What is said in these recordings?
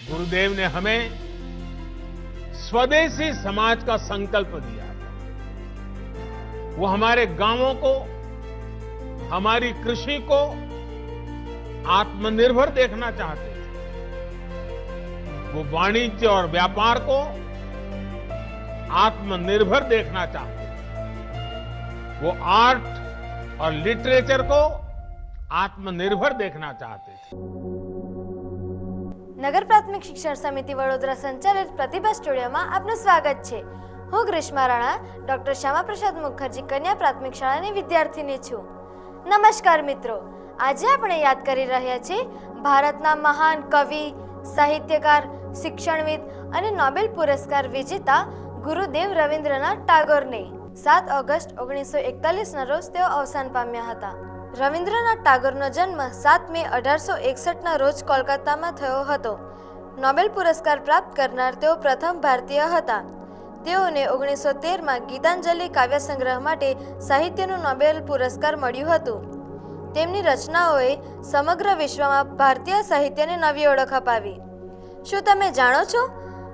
गुरुदेव ने हमें स्वदेशी समाज का संकल्प दिया था। वो हमारे गांवों को, हमारी कृषि को आत्मनिर्भर देखना चाहते थे। वो वाणिज्य और व्यापार को आत्मनिर्भर देखना चाहते थे। वो आर्ट और लिटरेचर को आत्मनिर्भर देखना चाहते थे। નગર પ્રાથમિક શિક્ષણ સમિતિ વડોદરા સંચાલિત પ્રતિભા સ્ટુડિયોમાં આપનું સ્વાગત છે। હું ગ્રીષ્મા રાણા ડોક્ટર શ્યામાપ્રસાદ મુખર્જી કન્યા પ્રાથમિક શાળાની વિદ્યાર્થીની છું। નમસ્કાર મિત્રો, આજે આપણે યાદ કરી રહ્યા છીએ ભારતના મહાન કવિ, સાહિત્યકાર, શિક્ષણવિદ અને નોબેલ પુરસ્કાર વિજેતા ગુરુદેવ રવિન્દ્રનાથ ટાગોરને। 7 ઓગસ્ટ 1941ના રોજ તેઓ અવસાન પામ્યા હતા। રવિન્દ્રનાથ ટાગોરનો જન્મ 7 મે 1861ના રોજ કોલકાતામાં થયો હતો। નોબેલ પુરસ્કાર પ્રાપ્ત કરનાર તેઓ પ્રથમ ભારતીય હતા। તેઓને 1913માં ગીતાંજલિ કાવ્ય સંગ્રહ માટે સાહિત્યનું નોબેલ પુરસ્કાર મળ્યું હતું। તેમની રચનાઓએ સમગ્ર વિશ્વમાં ભારતીય સાહિત્યને નવી ઓળખ અપાવી। શું તમે જાણો છો,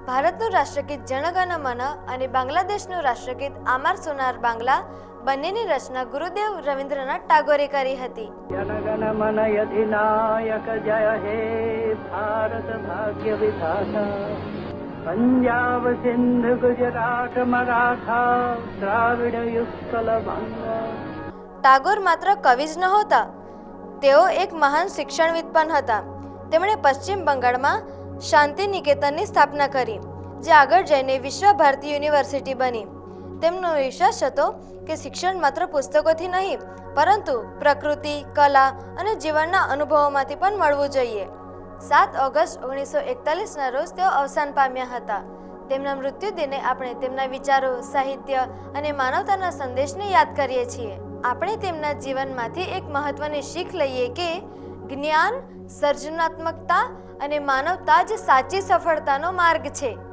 ભારતનું રાષ્ટ્રગીત જન ગણ મન અને બાંગ્લાદેશનું રાષ્ટ્રગીત આમાર સોનાર બાંગ્લા બંનેની રચના ગુરુદેવ રવિન્દ્રનાથ ટાગોરે કરી હતી। જન ગણ મન અધિનાયક જય હે ભારત ભાગ્ય વિધાતા, પંજાબ સિંધ ગુજરાત મરાઠા દ્રાવિડ યુત્કલ બંગા। ટાગોર માત્ર કવિ જ નહોતા, તેઓ એક મહાન શિક્ષણવિદ પણ હતા। તેમણે પશ્ચિમ બંગાળમાં શાંતિ નિકેતનની સ્થાપના કરી, જે આગળ જઈને વિશ્વ ભારતી યુનિવર્સિટી બની। તેમનો વિશ્વાસ હતો કે શિક્ષણ માત્ર પુસ્તકોથી નહીં, પરંતુ પ્રકૃતિ, કલા અને જીવનના અનુભવોમાંથી પણ મળવું જોઈએ। 7 ઓગસ્ટ 1941ના રોજ તેઓ અવસાન પામ્યા હતા। તેમના મૃત્યુ દિને આપણે તેમના વિચારો, સાહિત્ય અને માનવતાના સંદેશને યાદ કરીએ છીએ। આપણે તેમના જીવનમાંથી એક મહત્વની શીખ લઈએ કે જ્ઞાન, સર્જનાત્મકતા અને માનવતા જ સાચી સફળતાનો માર્ગ છે।